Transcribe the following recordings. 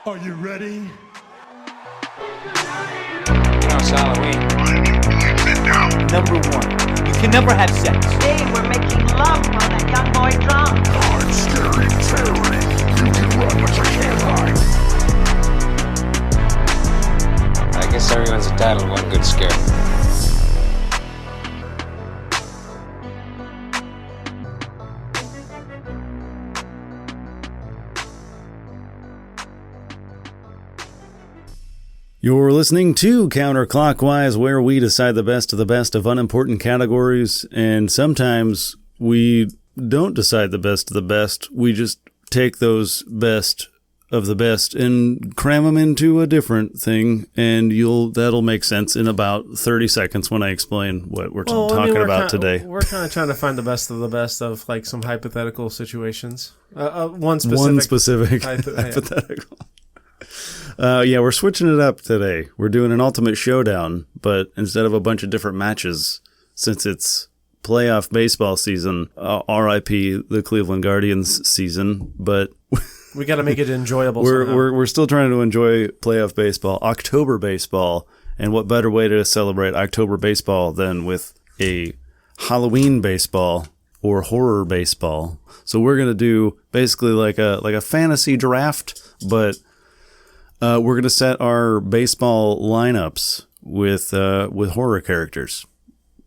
Are you ready? No, it's Halloween. Number one, you can never have sex. Today we're making love while that young boy drunk. I'm scary Terry. You can run, but you can't hide. I guess everyone's entitled to one good scare. You're listening to Counterclockwise, where we decide the best of unimportant categories, and sometimes we don't decide the best. We just take those best of the best and cram them into a different thing, and that'll make sense in about 30 seconds when I explain what we're talking about today. We're kind of trying to find the best of like some hypothetical situations. One specific hypothetical. We're switching it up today. We're doing an ultimate showdown, but instead of a bunch of different matches, since it's playoff baseball season, RIP the Cleveland Guardians season, but we got to make it enjoyable. We're still trying to enjoy playoff baseball, October baseball, and what better way to celebrate October baseball than with a Halloween baseball or horror baseball? So we're gonna do basically like a fantasy draft, but we're going to set our baseball lineups with horror characters.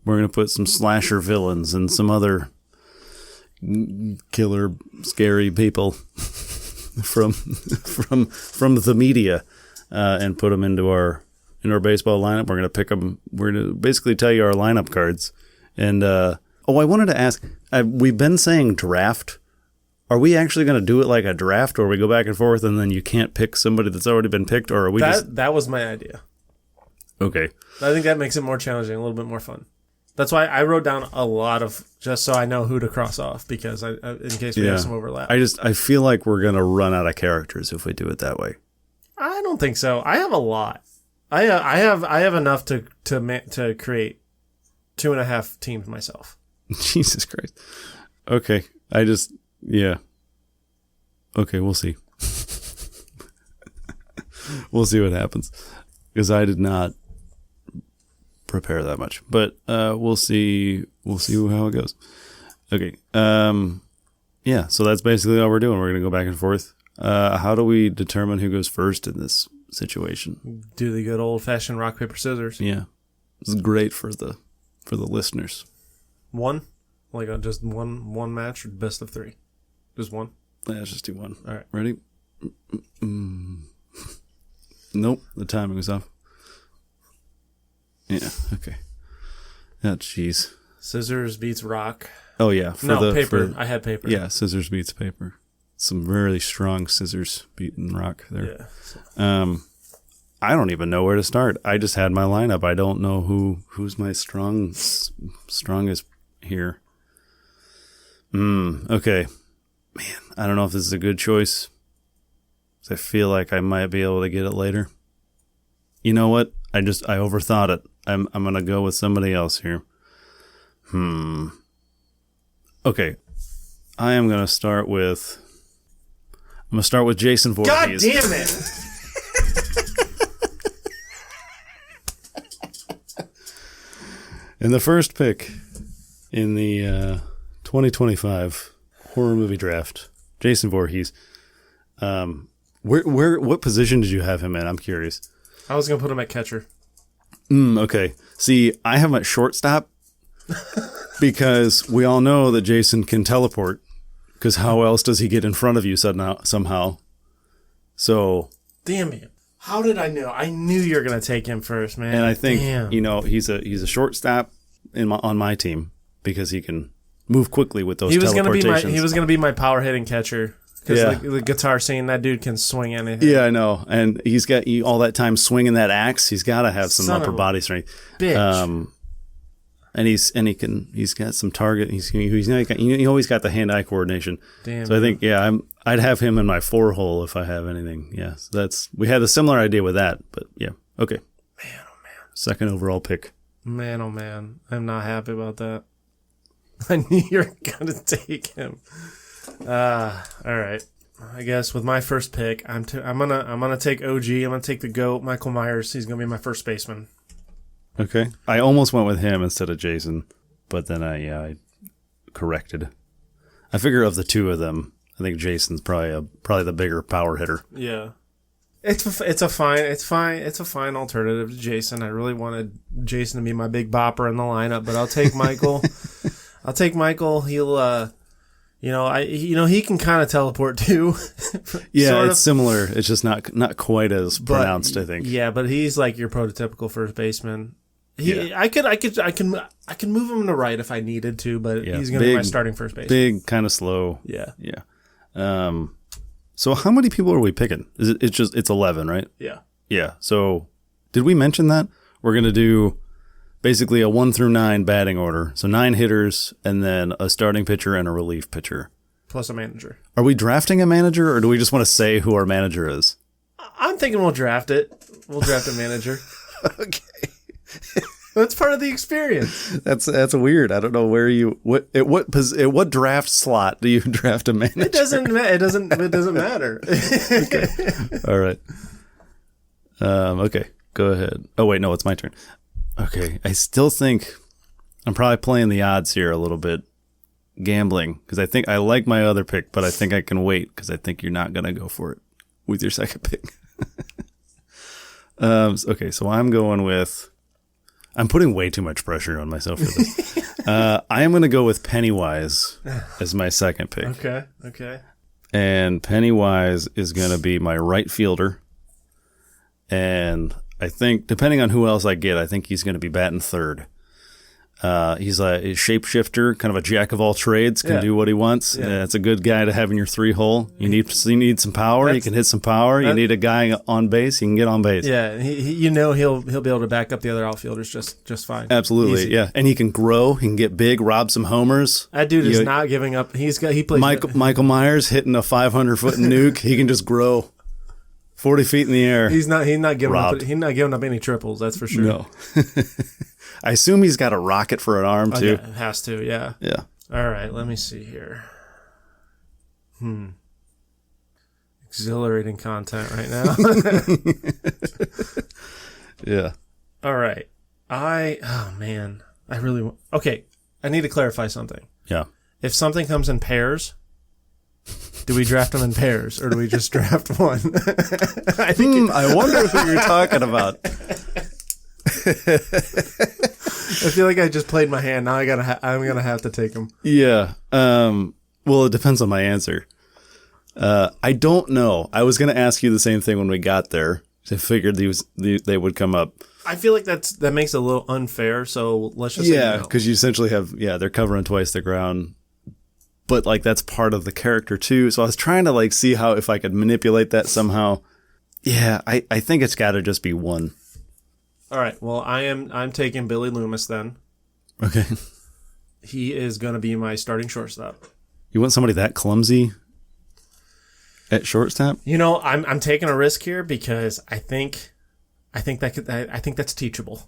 We're going to put some slasher villains and some other killer, scary people from the media, and put them into our baseball lineup. We're going to pick them. We're going to basically tell you our lineup cards. And I wanted to ask. We've been saying draft. Are we actually going to do it like a draft, or we go back and forth and then you can't pick somebody that's already been picked, or are we That was my idea. Okay. I think that makes it more challenging, a little bit more fun. That's why I wrote down a lot of, just so I know who to cross off, because in case we have some overlap. I feel like we're going to run out of characters if we do it that way. I don't think so. I have a lot. I have enough to create 2.5 teams myself. Jesus Christ. Okay. Yeah. Okay, we'll see. We'll see what happens. Because I did not prepare that much. But we'll see how it goes. Okay. Yeah, so that's basically all we're doing. We're going to go back and forth. How do we determine who goes first in this situation? Do the good old-fashioned rock, paper, scissors. Yeah. It's great for the listeners. One? Like just one match, or best of 3? Just one? Yeah, let's just do one. All right. Ready? Nope, the timing was off. Yeah, okay. Oh, jeez. Scissors beats rock. Oh, yeah. Paper. I had paper. Yeah, scissors beats paper. Some really strong scissors beating rock there. Yeah. I don't even know where to start. I just had my lineup. I don't know who's my strongest here. Okay. Man, I don't know if this is a good choice. I feel like I might be able to get it later. You know what? I overthought it. I'm going to go with somebody else here. Okay. I am going to start with Jason Voorhees. God damn it! And the first pick in the 2025 horror movie draft, Jason Voorhees. What position did you have him in? I'm curious. I was gonna put him at catcher. Okay. See, I have him at shortstop because we all know that Jason can teleport. Because how else does he get in front of you somehow? So. Damn it! How did I know? I knew you were gonna take him first, man. And I think he's a shortstop on my team because he can move quickly with those teleportations. He was gonna be my power hitting catcher because the guitar scene, that dude can swing anything. Yeah, I know, and he's got all that time swinging that axe. He's got to have some upper body strength. Bitch. And he's got some target. He always got the hand-eye coordination. Damn. So I think I'd have him in my 4 hole if I have anything. Yeah, so we had a similar idea with that, but yeah, okay. Man, oh man. Second overall pick. Man, oh man, I'm not happy about that. I knew you were gonna take him. All right. I guess with my first pick, I'm gonna take OG. I'm gonna take the GOAT, Michael Myers. He's gonna be my first baseman. Okay. I almost went with him instead of Jason, but then I corrected. I figure of the two of them, I think Jason's probably the bigger power hitter. Yeah. It's a fine alternative to Jason. I really wanted Jason to be my big bopper in the lineup, but I'll take Michael. I'll take Michael. He'll he can kind of teleport too. Yeah, sort it's of. similar. It's just not quite as pronounced, I think. Yeah, but he's like your prototypical first baseman. I can move him to right if I needed to, but he's going to be my starting first baseman. Big, kind of slow. Yeah. So how many people are we picking? It's 11, right? Yeah. Yeah. So did we mention that we're going to do basically a 1 through 9 batting order? So 9 hitters and then a starting pitcher and a relief pitcher. Plus a manager. Are we drafting a manager or do we just want to say who our manager is? I'm thinking we'll draft it. We'll draft a manager. Okay. That's part of the experience. That's weird. I don't know where at what draft slot do you draft a manager? It doesn't matter. Okay. All right. Okay. Go ahead. Oh wait, no, it's my turn. Okay. I still think I'm probably playing the odds here a little bit, gambling, because I think I like my other pick, but I think I can wait because I think you're not gonna go for it with your second pick. Okay, so I'm putting way too much pressure on myself for this. I am going to go with Pennywise as my second pick. Okay. And Pennywise is going to be my right fielder. And I think, depending on who else I get, I think he's going to be batting third. He's a shapeshifter, kind of a jack of all trades, can do what he wants. Yeah. It's a good guy to have in your 3-hole. You need some power. You can hit some power. You need a guy on base. You can get on base. Yeah, he'll be able to back up the other outfielders just fine. Absolutely, Easy. yeah. And he can grow. He can get big, rob some homers. That dude is not giving up. He plays Michael Myers hitting a 500-foot nuke. He can just grow 40 feet in the air. He's not giving Robbed. up. He's not giving up any triples. That's for sure. No. I assume he's got a rocket for an arm too. Yeah, it has to. Yeah. Yeah. All right. Let me see here. Exhilarating content right now. Yeah. All right. I need to clarify something. Yeah. If something comes in pairs, do we draft them in pairs or do we just draft one? I wonder who you're talking about. I feel like I just played my hand. Now I'm gonna have to take them. Yeah. Well, it depends on my answer. I don't know. I was gonna ask you the same thing when we got there. I figured they would come up. I feel like that makes it a little unfair. So let's just say no. Because you essentially have they're covering twice the ground, but like that's part of the character too. So I was trying to see how if I could manipulate that somehow. Yeah, I think it's got to just be one. All right. Well, I'm taking Billy Loomis then. Okay. He is going to be my starting shortstop. You want somebody that clumsy at shortstop? I'm taking a risk here because I think that's teachable.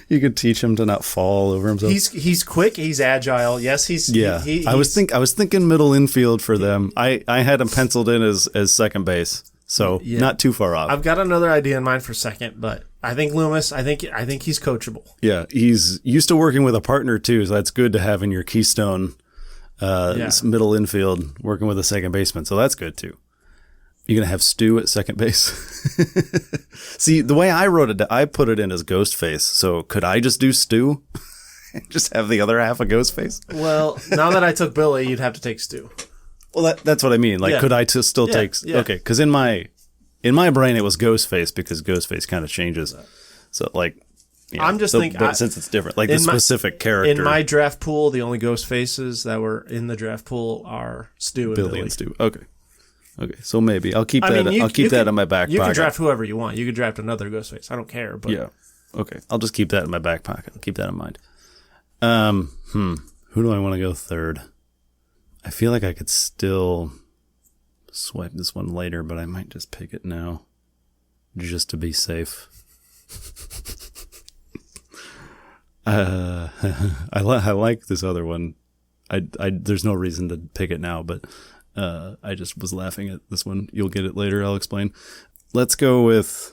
You could teach him to not fall over himself. He's quick. He's agile. Yes, he's. Yeah. I was thinking middle infield for them. I had him penciled in as second base. So not too far off. I've got another idea in mind for second, but I think Loomis. I think he's coachable. Yeah, he's used to working with a partner too, so that's good to have in your keystone middle infield, working with a second baseman. So that's good too. You're gonna have Stu at second base. See, the way I wrote it, I put it in as Ghostface. So could I just do Stu and just have the other half of Ghostface? Well, now that I took Billy, you'd have to take Stu. Well, that's what I mean. Could I still take? Yeah. Okay, because in my brain it was Ghostface because Ghostface kind of changes. So I'm just thinking, but since it's different, the specific character in my draft pool, the only ghost faces that were in the draft pool are Stu and Billy. And Stu. Okay, so maybe I'll keep that. I'll keep that in my back pocket. You can draft whoever you want. You could draft another ghost face. I don't care. But yeah, okay. I'll just keep that in my back pocket. I'll keep that in mind. Who do I want to go third? I feel like I could still swipe this one later, but I might just pick it now, just to be safe. I like this other one. there's no reason to pick it now, but I just was laughing at this one. You'll get it later. I'll explain. Let's go with,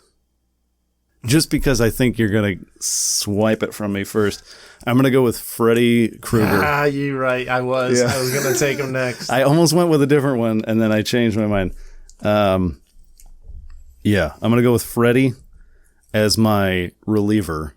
just because I think you're going to swipe it from me first, I'm going to go with Freddy Krueger. Ah, you're right. I was going to take him next. I almost went with a different one, and then I changed my mind. Yeah, I'm going to go with Freddy as my reliever.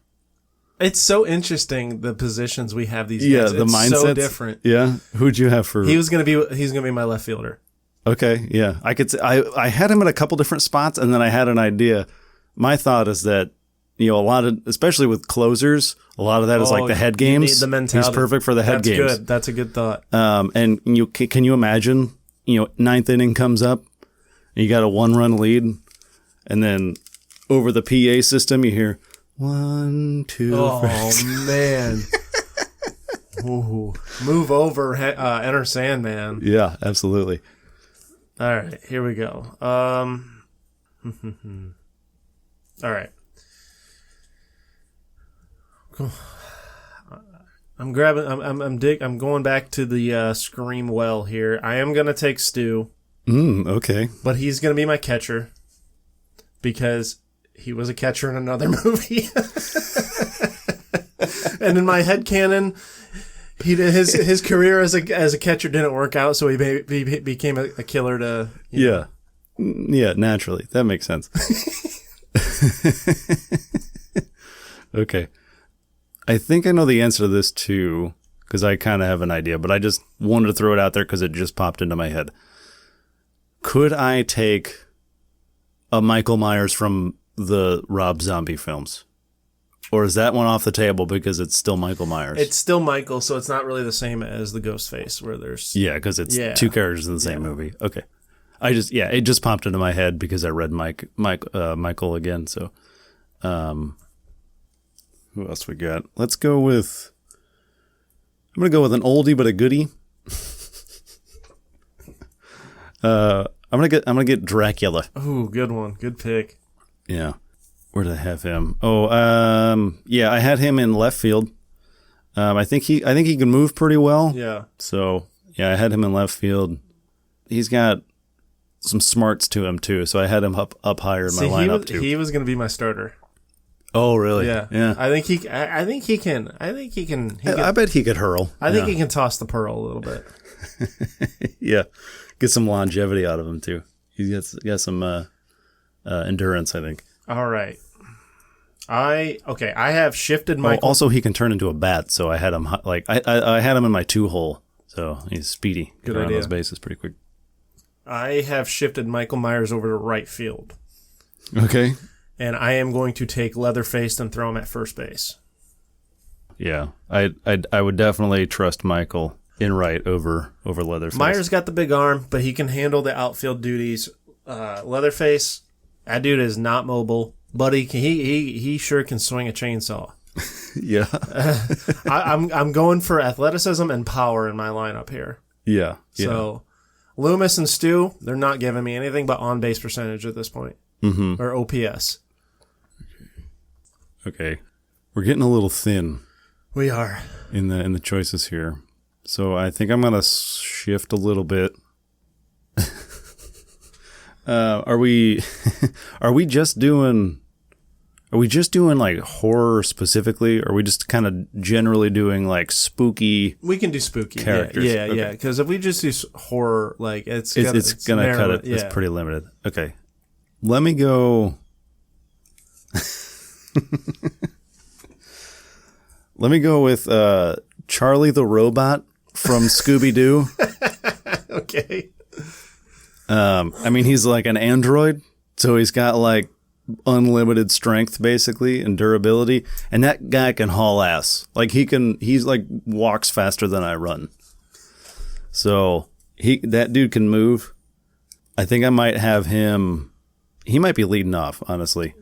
It's so interesting the positions we have these days. Yeah, the mindsets. So different. Yeah, who'd you have for? He's gonna be my left fielder. Okay, yeah, I could. I had him in a couple different spots, and then I had an idea. My thought is that a lot of, especially with closers, a lot of that is like the head games. You need the mentality. He's perfect for the head games. That's good. That's a good thought. And can you imagine? Ninth inning comes up, and you got a 1-run lead, and then over the PA system you hear 1, 2. Oh man. Ooh. Move over, enter Sandman. Yeah, absolutely. All right, here we go. All right. I'm grabbing. I'm going back to the Scream well here. I am gonna take Stu. Okay. But he's gonna be my catcher because he was a catcher in another movie. And in my headcanon, his career as a catcher didn't work out, so he became a killer to. Yeah, naturally that makes sense. Okay, I think I know the answer to this too, because I kind of have an idea, but I just wanted to throw it out there because it just popped into my head. Could I take a Michael Myers from the Rob Zombie films? Or is that one off the table because it's still Michael Myers? It's still Michael, so it's not really the same as the Ghostface, where there's... Yeah, because it's two characters in the same movie. Okay. It just popped into my head because I read Michael again, so... who else we got? Let's go with... I'm going to go with an oldie but a goodie. I'm gonna get Dracula. Ooh, good one. Good pick. Yeah. Where did I have him? Yeah, I had him in left field. I think he can move pretty well. Yeah. So yeah, I had him in left field. He's got some smarts to him too, so I had him up higher in my lineup too. He was gonna be my starter. Oh really? Yeah. Yeah. I think he can. I bet he could hurl. I think he can toss the pearl a little bit. Yeah. Get some longevity out of him too. He's got some endurance, I think. All right. I have shifted Michael. Also, he can turn into a bat, so I had him I had him in my 2-hole, so he's speedy. Good idea. idea. On those bases pretty quick. I have shifted Michael Myers over to right field. Okay. And I am going to take Leatherface and throw him at first base. Yeah, I would definitely trust Michael in right over Leatherface. Myers got the big arm, but he can handle the outfield duties. Leatherface, that dude is not mobile, but he sure can swing a chainsaw. Yeah. I'm going for athleticism and power in my lineup here. Yeah. So Loomis and Stu, they're not giving me anything but on base percentage at this point, or OPS. Okay, we're getting a little thin. We are in the choices here. So I think I'm gonna shift a little bit. Are we just doing like horror specifically? Or are we just kind of generally doing like spooky? We can do spooky characters. Yeah. Because if we just do horror, like it's gonna cut it. Yeah. It's pretty limited. Okay, let me go. Let me go with Charlie the Robot from Scooby-Doo. Okay. I mean, he's like an android, so he's got like unlimited strength, basically, and durability. And that guy can haul ass. Like he's like walks faster than I run. So that dude can move. I think I might have him. He might be leading off, honestly.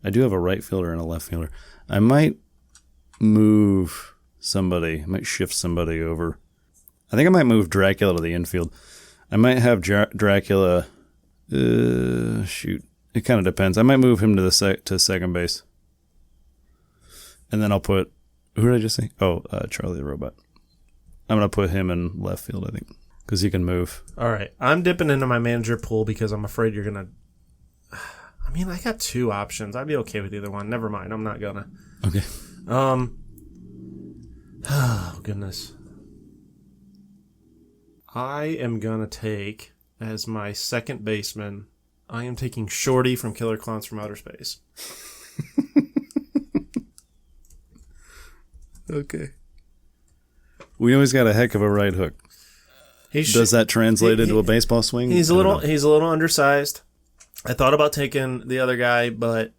I do have a right fielder and a left fielder. I might move somebody. I might shift somebody over. I think I might move Dracula to the infield. I might have Dracula. Shoot, it kind of depends. I might move him to second base, and then I'll put. Who did I just say? Oh, Charlie the Robot. I'm gonna put him in left field, I think, because he can move. All right. I'm dipping into my manager pool because I'm afraid you're going to... I mean, I got 2 options. I'd be okay with either one. Never mind. I'm not going to. Okay. Oh, goodness. I am going to take, as my second baseman, I am taking Shorty from Killer Clowns from Outer Space. Okay. We know he's got a heck of a right hook. Does that translate into a baseball swing? He's a little undersized. I thought about taking the other guy, but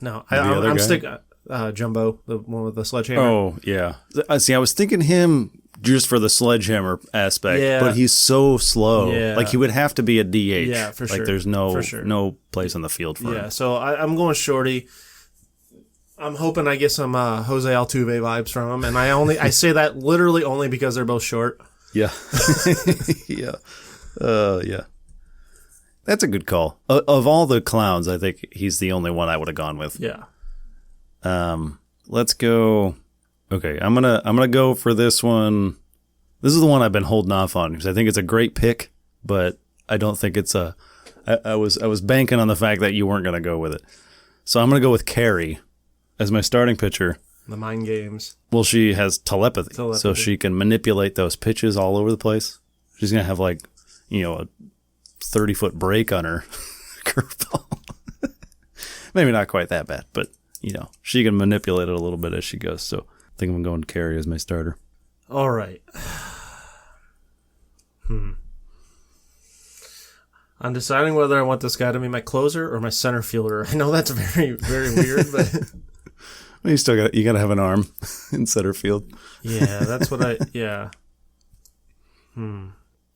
no. I'm sticking Jumbo, the one with the sledgehammer. Oh, yeah. See, I was thinking him just for the sledgehammer aspect, but he's so slow. Yeah. Like, he would have to be a DH. Yeah, for sure. Like, there's no place on the field for him. Yeah, so I'm going Shorty. I'm hoping I get some Jose Altuve vibes from him, and I say that literally only because they're both short. Yeah. Yeah. Yeah. That's a good call. Of all the clowns, I think he's the only one I would have gone with. Yeah. Let's go. Okay, I'm gonna go for this one. This is the one I've been holding off on because I think it's a great pick, but I don't think it's a. I was banking on the fact that you weren't gonna go with it, so I'm gonna go with Carrie as my starting pitcher. The mind games. Well, she has telepathy, so she can manipulate those pitches all over the place. She's going to have, like, a 30-foot break on her curveball. Maybe not quite that bad, but, she can manipulate it a little bit as she goes. So I think I'm going to Carrie as my starter. All right. I'm deciding whether I want this guy to be my closer or my center fielder. I know that's very, very weird, but... Well, you got to have an arm in center field. Yeah, that's what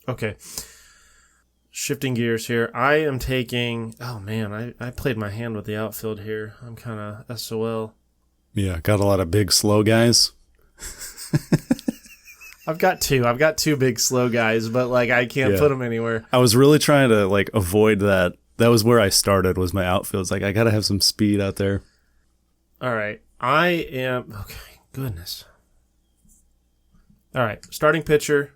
Okay. Shifting gears here. I am taking... Oh, man, I played my hand with the outfield here. I'm kind of SOL. Yeah, got a lot of big, slow guys. I've got 2. I've got 2 big, slow guys, but, I can't put them anywhere. I was really trying to, avoid that. That was where I started, was my outfield. It's I got to have some speed out there. All right. I am... Okay, goodness. All right, starting pitcher.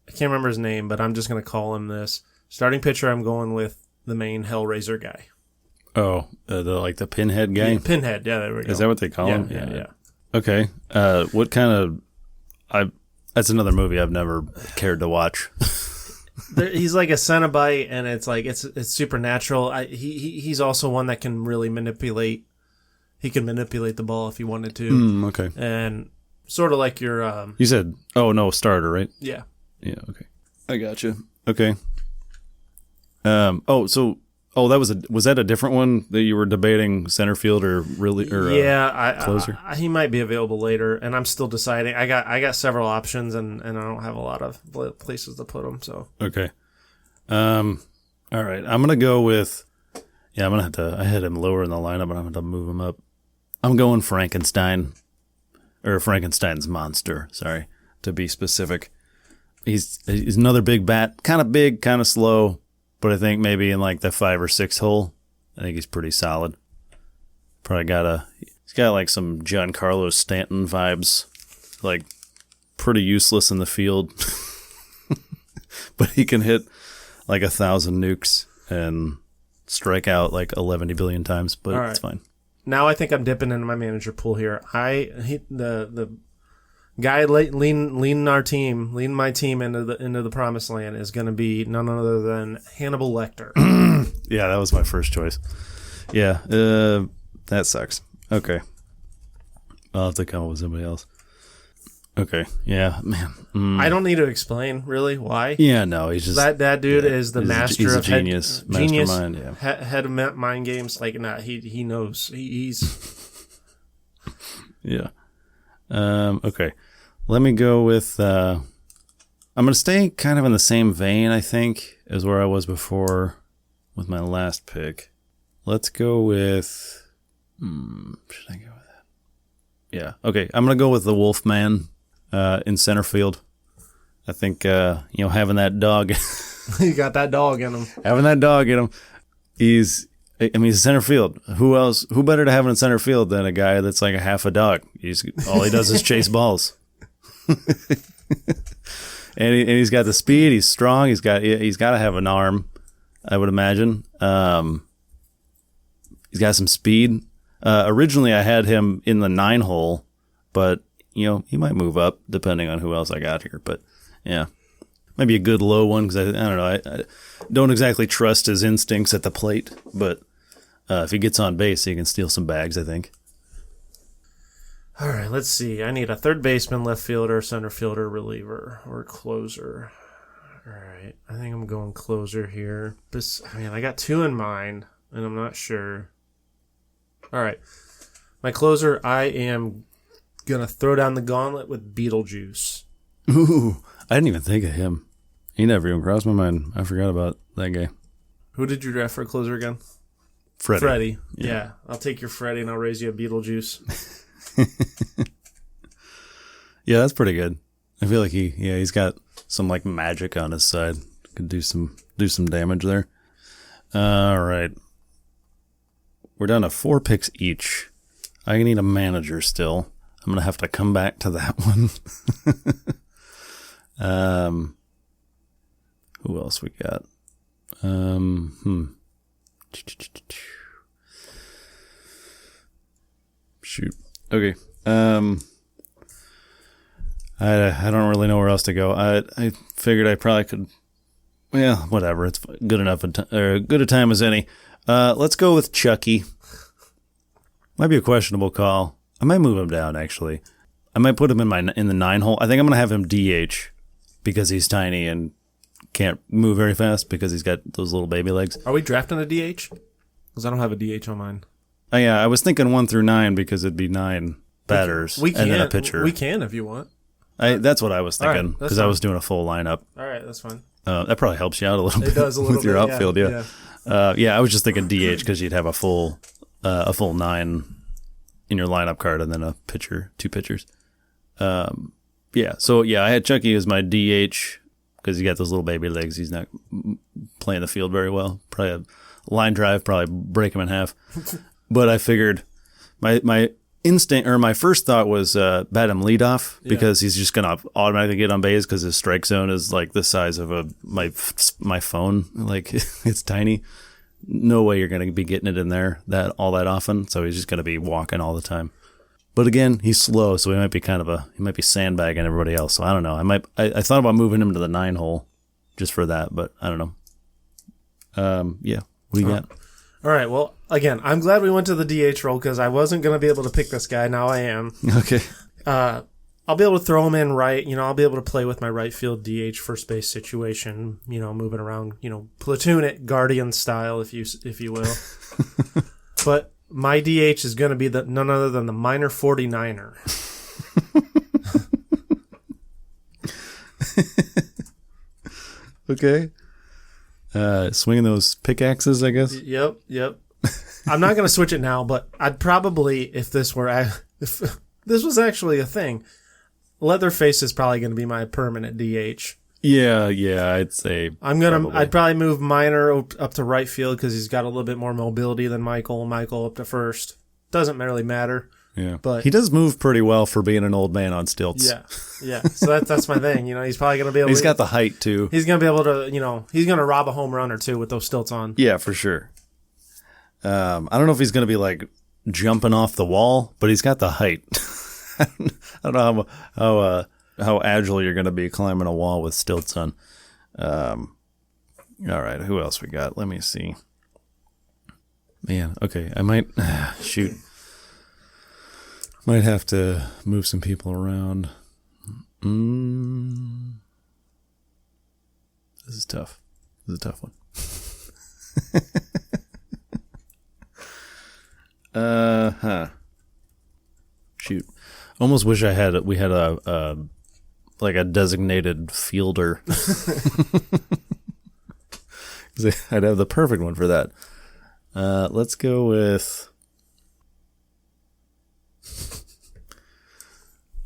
I can't remember his name, but I'm just going to call him this. Starting pitcher, I'm going with the main Hellraiser guy. Oh, the pinhead guy? Yeah, pinhead, yeah, there we go. Is that what they call him? Yeah. Okay. What kind of... That's another movie I've never cared to watch. He's like a Cenobite, and it's supernatural. He's also one that can really manipulate... He can manipulate the ball if he wanted to. Okay. And sort of like your... You said, starter, right? Yeah. Yeah, okay. I gotcha. Okay. Was that a different one that you were debating, center field or closer? He might be available later, and I'm still deciding. I got several options, and I don't have a lot of places to put them. So okay. All right. I'm gonna go with. Yeah, I'm gonna have to. I had him lower in the lineup, but I'm gonna move him up. I'm going Frankenstein, or Frankenstein's monster. Sorry, to be specific. He's another big bat, kind of big, kind of slow, but I think maybe in the 5 or 6 hole, I think he's pretty solid. Probably he's got some Giancarlo Stanton vibes, pretty useless in the field, but he can hit 1,000 nukes and strike out 11 billion times, but it's fine. Now I think I'm dipping into my manager pool here. The guy leading my team into the promised land is going to be none other than Hannibal Lecter. Yeah, that was my first choice. Yeah, that sucks. Okay, I'll have to come up with somebody else. Okay, yeah, man. I don't need to explain really why. Yeah, no, he's just that dude is the master. He's a of genius, mastermind. Yeah, head of mind games. He knows. He's yeah. Okay. Let me go with, I'm going to stay kind of in the same vein, I think, as where I was before with my last pick. Let's go with, should I go with that? Yeah. Okay. I'm going to go with the Wolfman, in center field. I think, having that dog. You got that dog in him. Having that dog in him. He's center field. Who better to have in center field than a guy that's a half a dog? All he does is chase balls. And he's got the speed. He's strong. He's got to have an arm, I would imagine. He's got some speed. Originally, I had him in the 9 hole, but he might move up depending on who else I got here. But yeah, might be a good low one because I don't know. I don't exactly trust his instincts at the plate, but if he gets on base, he can steal some bags, I think. All right, let's see. I need a third baseman, left fielder, center fielder, reliever, or closer. All right, I think I'm going closer here. I got 2 in mind, and I'm not sure. All right, my closer, I am going to throw down the gauntlet with Beetlejuice. Ooh, I didn't even think of him. He never even crossed my mind. I forgot about that guy. Who did you draft for closer again? Freddie. Yeah, I'll take your Freddie, and I'll raise you a Beetlejuice. Yeah, that's pretty good. I feel like he's got some like magic on his side. Could do some damage there. All right. We're down to 4 picks each. I need a manager still. I'm going to have to come back to that one. Who else we got? Shoot. Okay. I don't really know where else to go. I figured I probably could. Well, whatever. It's good enough, or good a time as any. Let's go with Chucky. Might be a questionable call. I might move him down. Actually, I might put him in the 9 hole. I think I'm gonna have him DH because he's tiny and can't move very fast because he's got those little baby legs. Are we drafting a DH? Because I don't have a DH on mine. Oh, yeah, I was thinking 1 through 9 because it'd be 9 batters and then a pitcher. We can if you want. That's what I was thinking because I was doing a full lineup. All right, that's fine. That probably helps you out a little bit. It does a little with your bit, outfield. Yeah. I was just thinking DH because you'd have a full 9 in your lineup card and then a pitcher, 2 pitchers. I had Chucky as my DH because he got those little baby legs. He's not playing the field very well. Probably a line drive, probably break him in half. But I figured my instinct or my first thought was bat him leadoff because he's just gonna automatically get on base because his strike zone is like the size of my phone. Like it's tiny. No way you're gonna be getting it in there all that often. So he's just gonna be walking all the time. But again, he's slow, so he might be sandbagging everybody else. So I don't know. I thought about moving him to the 9 hole just for that, but I don't know. What do you got? All right. Well, again, I'm glad we went to the DH role because I wasn't going to be able to pick this guy. Now I am. Okay. I'll be able to throw him in right. I'll be able to play with my right field DH first base situation. Moving around. Platoon it Guardian style, if you will. But my DH is going to be none other than the minor 49er. Okay. Swinging those pickaxes, I guess. Yep. I'm not going to switch it now, but I'd probably, if this was actually a thing, Leatherface is probably going to be my permanent DH. Yeah, I'd say. I'd probably move Minor up to right field because he's got a little bit more mobility than Michael. Michael up to first. Doesn't really matter. Yeah, but he does move pretty well for being an old man on stilts. Yeah. So that's my thing. He's probably going to be able. He's got the height too. He's going to be able to. He's going to rob a home run or two with those stilts on. Yeah, for sure. I don't know if he's going to be like jumping off the wall, but he's got the height. I don't know how agile you're going to be climbing a wall with stilts on. All right, who else we got? Let me see. Man, okay, I might shoot. Might have to move some people around. This is tough. This is a tough one. Shoot. Almost wish we had a designated fielder. I'd have the perfect one for that. Let's go with.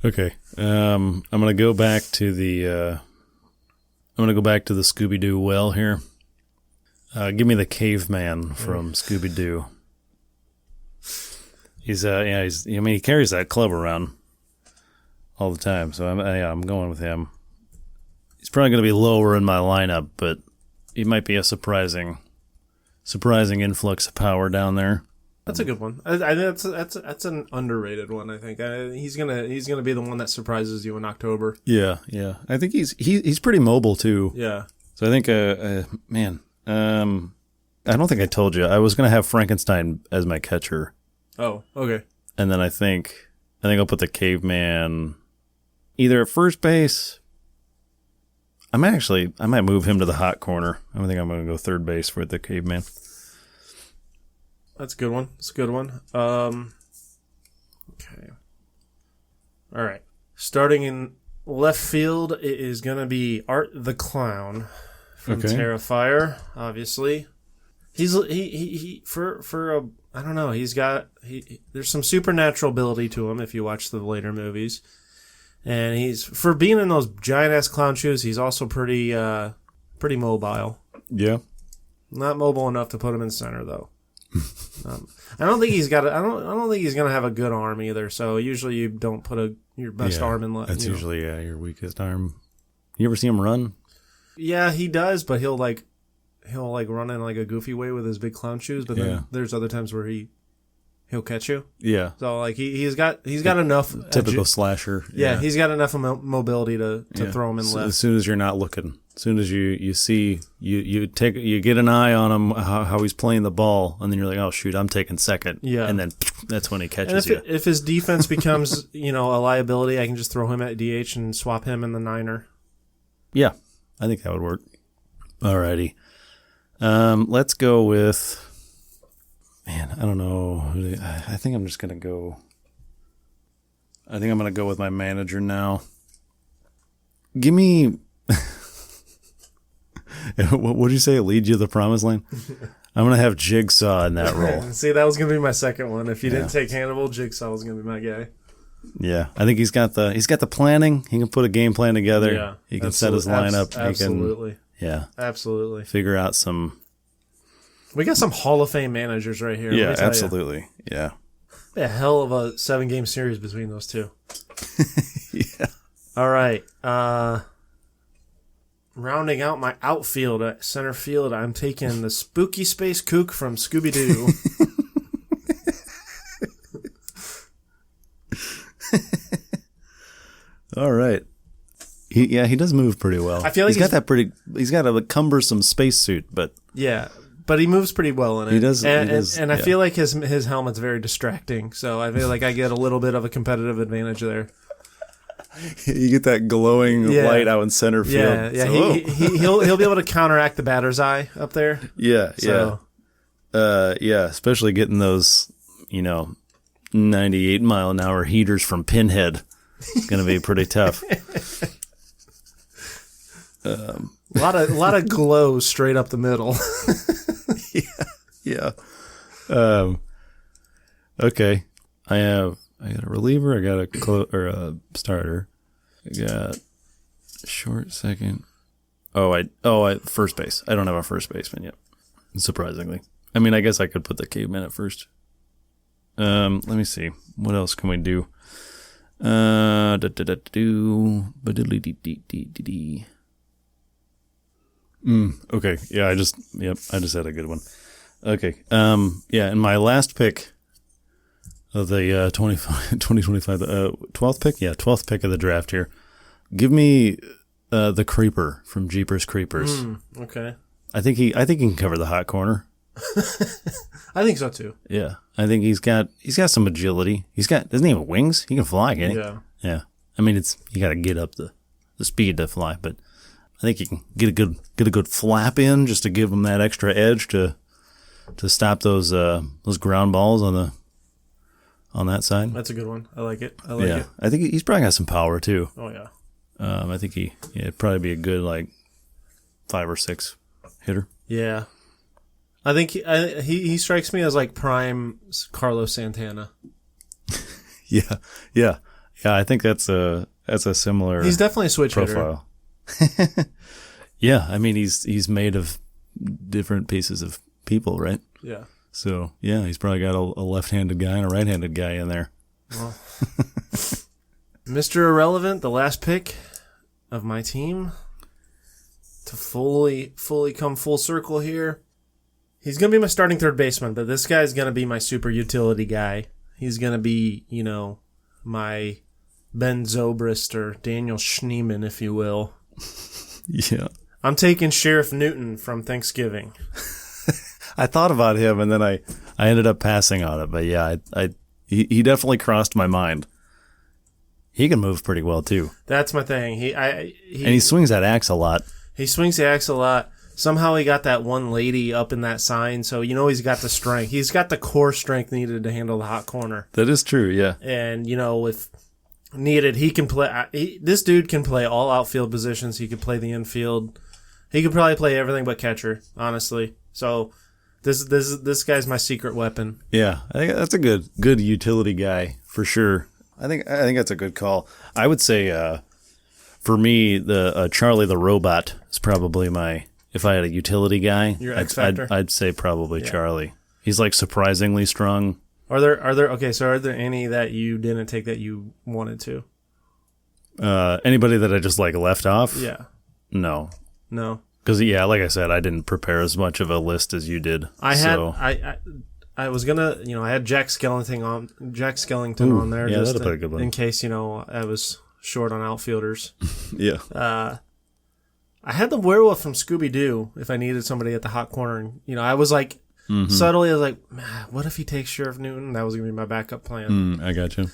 Okay. I'm gonna go back to the Scooby-Doo well here. Give me the caveman from Scooby-Doo. He carries that club around all the time. So I'm going with him. He's probably going to be lower in my lineup, but he might be a surprising influx of power down there. That's a good one. I that's an underrated one. I think he's gonna be the one that surprises you in October. Yeah. I think he's pretty mobile too. Yeah. So I think, man, I don't think I told you I was gonna have Frankenstein as my catcher. Oh, okay. And then I think I'll put the caveman either at first base. I might move him to the hot corner. I think I'm gonna go third base for the caveman. That's a good one. Okay. All right. Starting in left field, it is going to be Art the Clown from Terrifier, obviously. He for a, I don't know, there's some supernatural ability to him if you watch the later movies. And he's, for being in those giant-ass clown shoes, he's also pretty mobile. Yeah. Not mobile enough to put him in center, though. I don't think he's got. I don't think he's gonna have a good arm either. So usually you don't put your best arm in left. That's usually your weakest arm. You ever see him run? Yeah, he does, but he'll run in like a goofy way with his big clown shoes. But then there's other times where he'll catch you. Yeah. So like he's got enough typical slasher. Yeah, he's got enough mobility to throw him in left. As soon as you're not looking. As soon as you see, you get an eye on him, how he's playing the ball, and then you're like, oh, shoot, I'm taking second. Yeah. And then that's when he catches you. If his defense becomes, a liability, I can just throw him at DH and swap him in the niner. Yeah, I think that would work. Alrighty. Let's go with, man, I don't know. I think I'm just going to go, I'm going to go with my manager now. Give me... What would you say? Lead you to the promised land? I'm going to have Jigsaw in that role. See, that was going to be my second one. If you didn't take Hannibal, Jigsaw was going to be my guy. Yeah, I think he's got the planning. He can put a game plan together. Yeah, he can set his lineup. Absolutely. Yeah, absolutely. Figure out some. We got some Hall of Fame managers right here. Yeah, absolutely. Yeah. A hell of a 7-game series between those two. Yeah. All right. Rounding out my outfield at center field, I'm taking the Spooky Space Kook from Scooby-Doo. All right. He does move pretty well. I feel like he's got a cumbersome spacesuit, but yeah, but he moves pretty well in it. He does, and I feel like his helmet's very distracting, so I feel like I get a little bit of a competitive advantage there. You get that glowing light out in center field. Yeah. So, he'll be able to counteract the batter's eye up there. Yeah, yeah. Especially getting those, 98-mile-an-hour heaters from Pinhead. It's going to be pretty tough. A lot of glow straight up the middle. Yeah. Okay. I got a reliever. I got a starter. I got short second. First base. I don't have a first baseman yet. Surprisingly. I mean, I guess I could put the caveman at first. Let me see. What else can we do? Okay. Yeah, I just had a good one. Okay. And my last pick of the 2025, 12th pick? Yeah, 12th pick of the draft here. Give me the Creeper from Jeepers Creepers. Okay. I think he can cover the hot corner. I think so too. Yeah. I think he's got some agility. Doesn't he have wings? He can fly, can't he? Yeah. Yeah. I mean, you got to get up the speed to fly, but I think you can get a good flap in just to give him that extra edge to stop those ground balls on that side. That's a good one. I like it. It. I think he's probably got some power too. Oh yeah. I think it'd probably be a good 5 or 6 hitter. Yeah. I think he strikes me as prime Carlos Santana. Yeah. I think that's a similar. He's definitely a switch profile. Hitter. Yeah, I mean he's made of different pieces of people, right? Yeah. So yeah, he's probably got a left-handed guy and a right-handed guy in there. Well, Mr. Irrelevant, the last pick of my team to fully come full circle here. He's going to be my starting third baseman, but this guy's going to be my super utility guy. He's going to be, my Ben Zobrist or Daniel Schneemann, if you will. Yeah. I'm taking Sheriff Newton from Thanksgiving. I thought about him, and then I ended up passing on it. But yeah, he definitely crossed my mind. He can move pretty well too. That's my thing. And he swings that axe a lot. He swings the axe a lot. Somehow he got that one lady up in that sign, so he's got the strength. He's got the core strength needed to handle the hot corner. That is true, yeah. And, if needed, he can play. This dude can play all outfield positions. He could play the infield. He could probably play everything but catcher, honestly. So this guy's my secret weapon. Yeah, I think that's a good utility guy for sure. I think that's a good call. I would say for me, the Charlie the Robot is probably my. If I had a utility guy, your X factor, I'd say probably Charlie. He's like surprisingly strong. Are there any that you didn't take that you wanted to? Anybody that I just like left off? Yeah. No. Because like I said, I didn't prepare as much of a list as you did. I was gonna, I had Jack Skellington on there. Yeah, just that'd be a good one. In case I was short on outfielders. Yeah. I had the Werewolf from Scooby-Doo if I needed somebody at the hot corner. And, I was like, subtly, I was like, man, what if he takes Sheriff Newton? That was going to be my backup plan. I got you.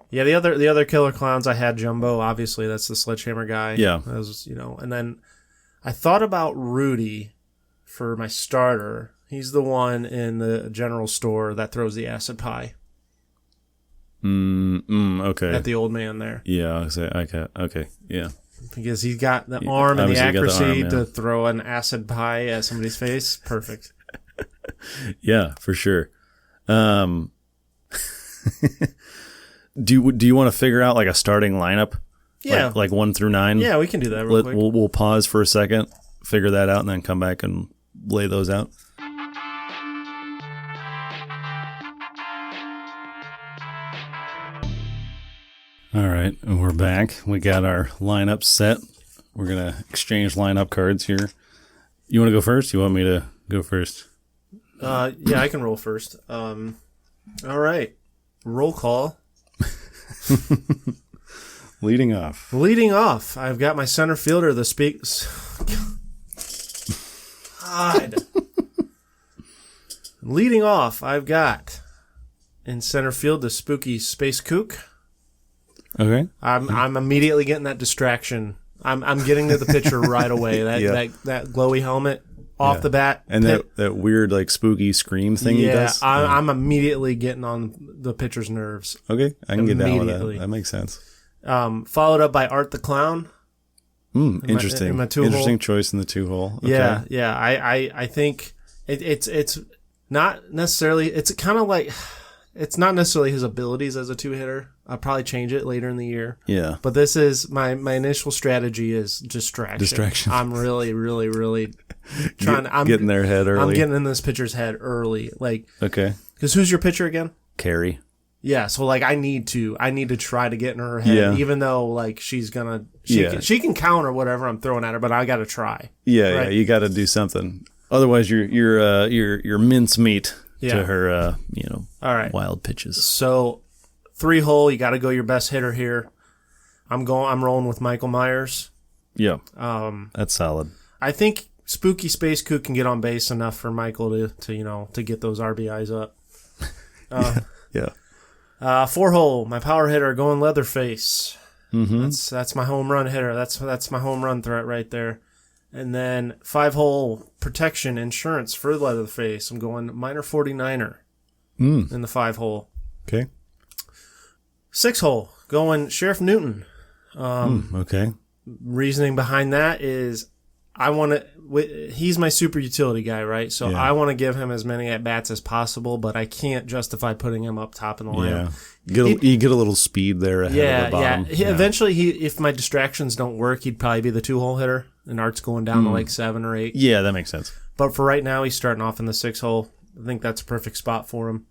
Yeah, the other killer clowns, I had Jumbo, obviously. That's the sledgehammer guy. Yeah. That was, and then I thought about Rudy for my starter. He's the one in the general store that throws the acid pie. Okay. At the old man there. Yeah, okay, yeah. Because he's got the arm and the accuracy arm, to throw an acid pie at somebody's face. Perfect. Yeah, for sure. Do you want to figure out like a starting lineup? Yeah. Like 1 through 9? Yeah, we can do that real quick. We'll pause for a second, figure that out, and then come back and lay those out. All right, and we're back. We got our lineup set. We're going to exchange lineup cards here. You want to go first? You want me to go first? Yeah, I can roll first. All right. Roll call. Leading off, I've got my center fielder, God. Leading off, I've got in center field the spooky Space Kook. Okay. I'm immediately getting that distraction. I'm getting to the pitcher right away. That glowy helmet off the bat. And that weird like spooky scream thing he does. I'm immediately getting on the pitcher's nerves. Okay. I can get down with that. That makes sense. Followed up by Art the Clown. Interesting. Interesting choice in the 2-hole. Okay. Yeah. I think it's not necessarily. It's kind of like it's not necessarily his abilities as a 2-hitter. I'll probably change it later in the year. Yeah. But this is my initial strategy is distraction. I'm really, really, really trying to get in their head early. I'm getting in this pitcher's head early. Okay. Because who's your pitcher again? Carrie. Yeah. So I need to try to get in her head, even though she's gonna, she can counter whatever I'm throwing at her, but I got to try. Yeah. Right? Yeah. You got to do something. Otherwise you're mincemeat to her, all right, wild pitches. So 3-hole, you got to go your best hitter here. I'm rolling with Michael Myers. Yeah. That's solid. I think Spooky Space Kook can get on base enough for Michael to get those RBIs up. Yeah. 4-hole, my power hitter going Leatherface. Mm-hmm. That's my home run hitter. That's my home run threat right there. And then 5-hole protection insurance for Leatherface. I'm going minor 49er in the 5-hole. Okay. 6-hole, going Sheriff Newton. Okay. Reasoning behind that is he's my super utility guy, right? So I want to give him as many at-bats as possible, but I can't justify putting him up top in the lineup. You get a little speed there ahead of the bottom. Yeah. Eventually, if my distractions don't work, he'd probably be the 2-hole hitter, and Art's going down to 7 or 8. Yeah, that makes sense. But for right now, he's starting off in the 6-hole. I think that's a perfect spot for him.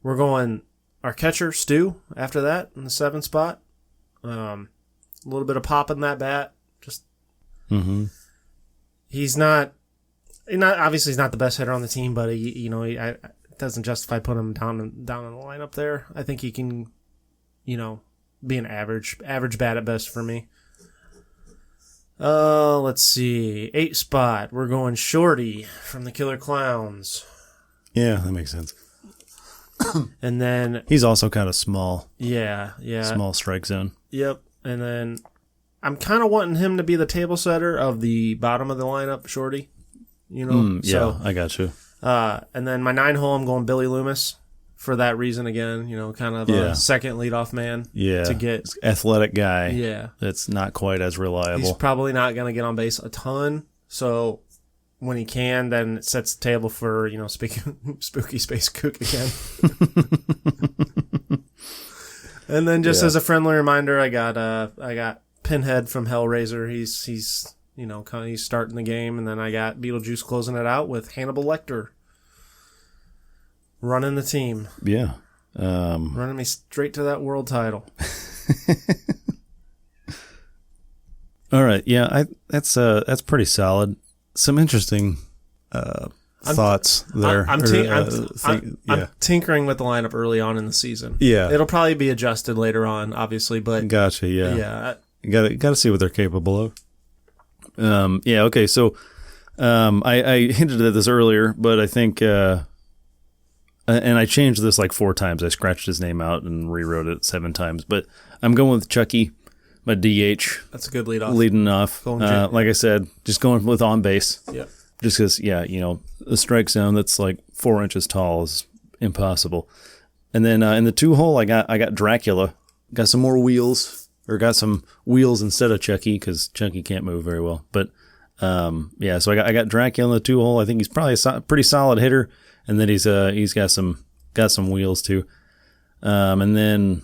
We're going our catcher, Stu, after that, in the 7 spot. A little bit of pop in that bat. Just he's not obviously he's not the best hitter on the team, but it doesn't justify putting him down in the lineup there. I think he can, be an average bat at best for me. Let's see. 8 spot. We're going Shorty from the Killer Clowns. Yeah, that makes sense. And then He's also kind of small. yeah. Small strike zone. Yep. And then I'm kind of wanting him to be the table setter of the bottom of the lineup, Shorty. Yeah, I got you. And then my 9 hole, I'm going Billy Loomis for that reason again. Kind of a second leadoff man. Yeah, To get athletic guy. Yeah. That's not quite as reliable. He's probably not going to get on base a ton. So when he can, then it sets the table for spooky space kook again. And then just as a friendly reminder, I got Pinhead from Hellraiser. He's he's starting the game, and then I got Beetlejuice closing it out with Hannibal Lecter running the team. Yeah, running me straight to that world title. All right, yeah, that's pretty solid. Some interesting thoughts there. I'm tinkering with the lineup early on in the season. Yeah, it'll probably be adjusted later on, obviously, but gotcha. Yeah, yeah, you gotta see what they're capable of. Yeah, okay. So, I hinted at this earlier, but I think, and I changed this like 4 times. I scratched his name out and rewrote it 7 times. But I'm going with Chucky, my DH. That's a good lead off. Leading off. Like I said, just going with on base. Yep. Just because, the strike zone that's like 4 inches tall is impossible. And then in the 2 hole, I got Dracula. Got some more wheels. Or got some wheels instead of Chucky because Chucky can't move very well. But so I got Dracula in the 2 hole. I think he's probably a pretty solid hitter, and then he's got some wheels too. And then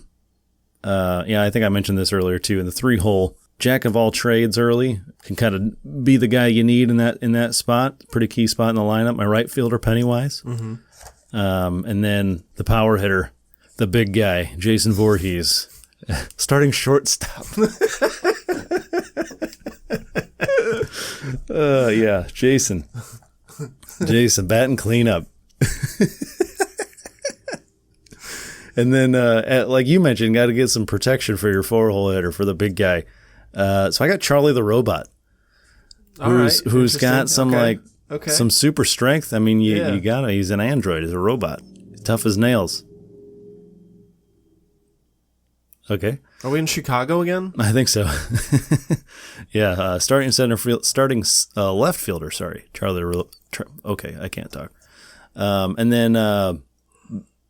I think I mentioned this earlier too. In the 3 hole, jack of all trades early can kind of be the guy you need in that spot. Pretty key spot in the lineup. My right fielder Pennywise, and then the power hitter, the big guy Jason Voorhees. Starting shortstop. Jason, batting cleanup. And then, like you mentioned, got to get some protection for your 4-hole hitter for the big guy. So I got Charlie the Robot, who's got some some super strength. I mean, you got to. He's an android. He's a robot. Tough as nails. Okay. Are we in Chicago again? I think so. Yeah, starting left fielder. Sorry, Charlie. Okay, I can't talk. And then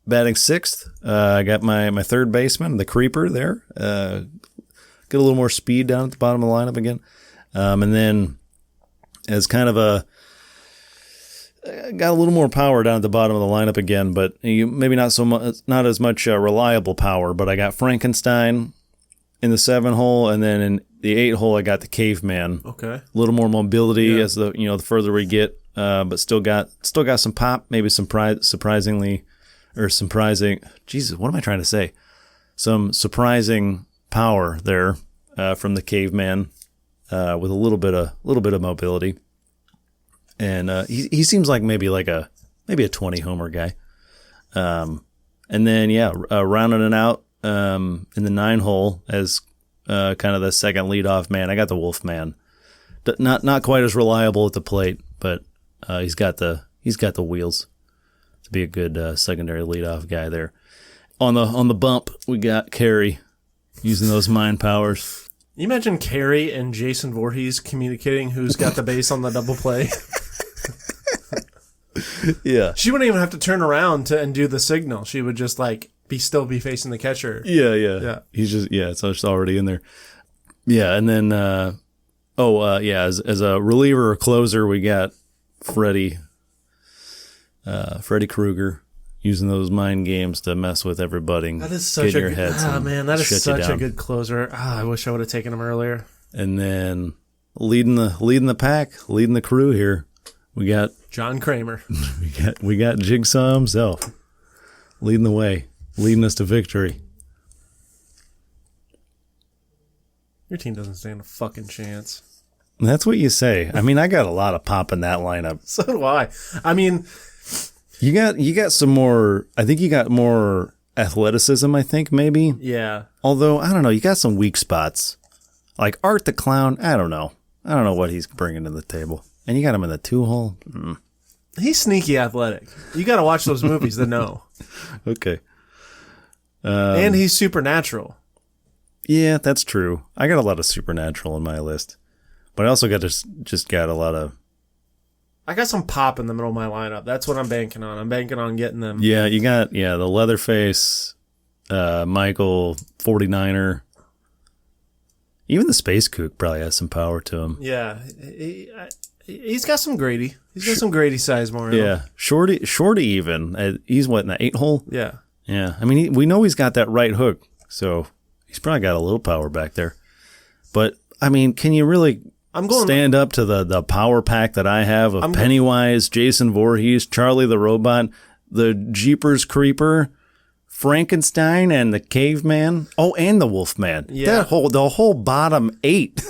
batting 6th, I got my third baseman, the creeper there. Get a little more speed down at the bottom of the lineup again. And then as kind of got a little more power down at the bottom of the lineup again, but maybe not as much reliable power. But I got Frankenstein in the 7 hole, and then in the 8 hole I got the Caveman. Okay, a little more mobility as the further we get, but still got some pop. Maybe surprising. Jesus, what am I trying to say? Some surprising power there from the Caveman with a little bit of mobility. And he seems like maybe a 20 homer guy. And then rounding it out in the 9 hole as kind of the second leadoff man, I got the Wolfman. Not quite as reliable at the plate, but he's got the wheels to be a good secondary leadoff guy there. On the bump, we got Carey using those mind powers. You imagine Carey and Jason Voorhees communicating who's got the base on the double play. Yeah, she wouldn't even have to turn around and do the signal. She would just still be facing the catcher. Yeah. He's just it's just already in there. Yeah, and then as a reliever or closer, we got Freddy Krueger using those mind games to mess with everybody. That is such a good closer. I wish I would have taken him earlier. And then leading the pack, leading the crew here, we got John Kramer. we got Jigsaw himself leading the way, leading us to victory. Your team doesn't stand a fucking chance. That's what you say. I mean, I got a lot of pop in that lineup. So do I. I mean, you got some more. I think you got more athleticism. I think maybe. yeah. Although I don't know, you got some weak spots, like Art the Clown. I don't know what he's bringing to the table. And you got him in the 2-hole. He's sneaky athletic. You got to watch those movies to know. Okay. And he's supernatural. Yeah, that's true. I got a lot of supernatural in my list, but I also got just got a lot of. I got some pop in the middle of my lineup. That's what I'm banking on. I'm banking on getting them. Yeah, you got the Leatherface, Michael, 49er. Even the Space Kook probably has some power to him. Yeah. He's got some Grady. He's got some Grady size more. Yeah, Shorty even. He's what, in the 8-hole? Yeah. Yeah, I mean, we know he's got that right hook, so he's probably got a little power back there. But, I mean, can you really stand up to the power pack that I have of Pennywise, Jason Voorhees, Charlie the Robot, the Jeepers Creeper, Frankenstein, and the Caveman? Oh, and the Wolfman. Yeah. The whole bottom 8.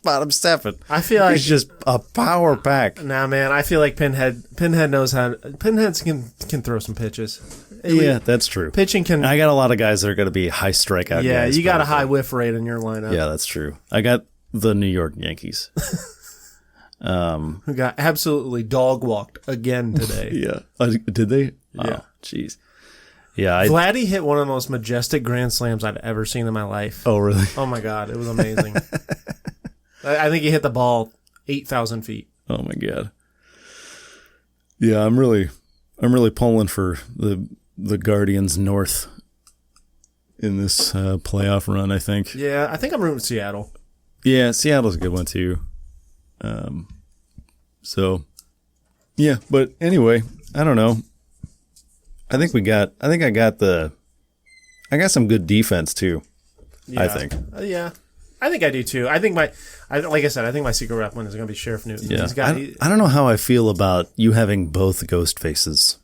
Bottom 7. I feel like it's just a power pack. Nah, man. I feel like Pinhead knows how. Pinhead can throw some pitches. Yeah, that's true. Pitching can. I got a lot of guys that are going to be high strikeout. Yeah, guys, you got a high whiff rate in your lineup. Yeah, that's true. I got the New York Yankees, who got absolutely dog walked again today. Yeah, did they? Yeah, jeez. Yeah, Vladdy hit one of the most majestic grand slams I've ever seen in my life. Oh, really? Oh my god, it was amazing. I think he hit the ball 8,000 feet. Oh my god. Yeah, I'm really pulling for the Guardians North in this playoff run, I think. Yeah, I think I'm rooting Seattle. Yeah, Seattle's a good one too. So yeah, but anyway, I don't know. I got some good defense too. Yeah. I think. Yeah. I think I do too. I think like I said, I think my secret rep win is going to be Sheriff Newton. Yeah. I don't know how I feel about you having both ghost faces.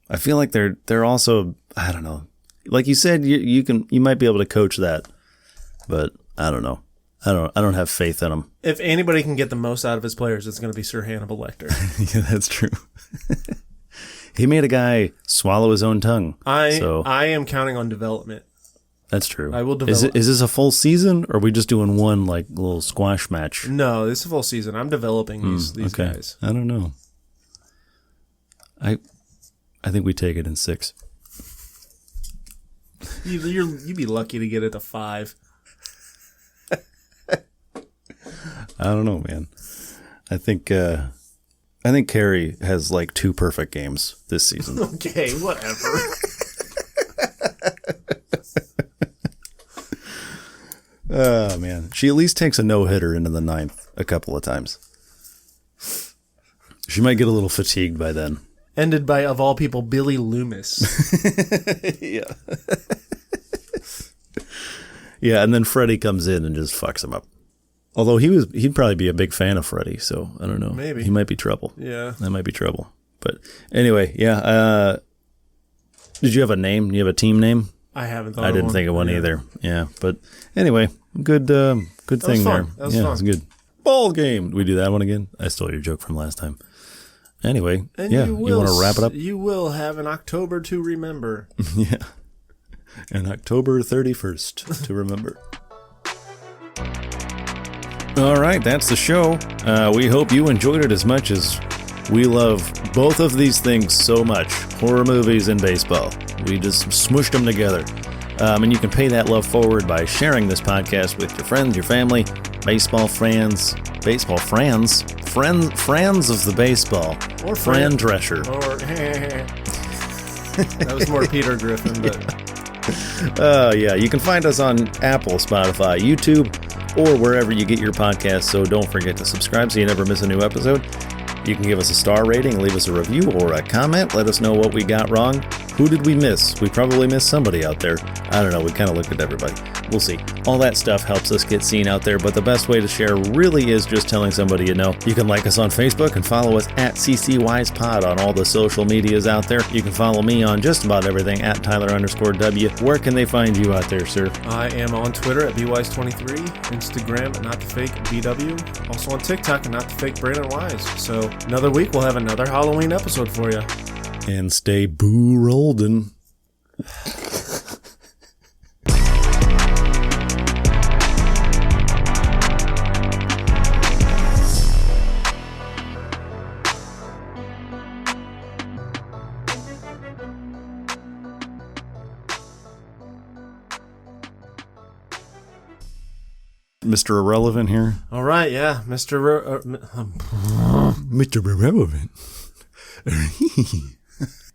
I feel like they're also, I don't know. Like you said, you might be able to coach that, but I don't know. I don't have faith in him. If anybody can get the most out of his players, it's going to be Sir Hannibal Lecter. Yeah, that's true. He made a guy swallow his own tongue. I am counting on development. That's true. I will develop. Is this a full season, or are we just doing one like little squash match? No, this is a full season. I'm developing these guys. I don't know. I think we take it in 6. You'd be lucky to get it to 5. I don't know, man. I think Carey has like 2 perfect games this season. Okay, whatever. Oh, man. She at least takes a no-hitter into the 9th a couple of times. She might get a little fatigued by then. Ended by, of all people, Billy Loomis. Yeah. Yeah, and then Freddie comes in and just fucks him up. Although he'd probably be a big fan of Freddie, so I don't know. Maybe. He might be trouble. Yeah. That might be trouble. But anyway, yeah. Did you have a name? You have a team name? I haven't thought I didn't think of one either. Yeah, but anyway, good thing there. That was yeah, fun. It was good. Ball game. Did we do that one again? I stole your joke from last time. Anyway, And yeah, you want to wrap it up? You will have an October to remember. Yeah. And October 31st to remember. All right, that's the show. We hope you enjoyed it as much as we love both of these things so much. Horror movies and baseball. We just smushed them together. And you can pay that love forward by sharing this podcast with your friends, your family, baseball friends of the baseball, Or Fran Drescher. Or that was more Peter Griffin, but Yeah, you can find us on Apple, Spotify, YouTube, or wherever you get your podcasts, so don't forget to subscribe so you never miss a new episode. You can give us a star rating, leave us a review or a comment, let us know what we got wrong. Who did we miss? We probably missed somebody out there. I don't know, we kind of looked at everybody. We'll see. All that stuff helps us get seen out there, but the best way to share really is just telling somebody you know. You can like us on Facebook and follow us at CCWisePod on all the social medias out there. You can follow me on just about everything at Tyler_W. Where can they find you out there, sir? I am on Twitter at BWise23, Instagram at NotTheFakeBW, also on TikTok at NotTheFakeBrandonWise. So another week we'll have another Halloween episode for you. And stay boo-rolling. Mr. Irrelevant here. All right, yeah, Mr. Irrelevant.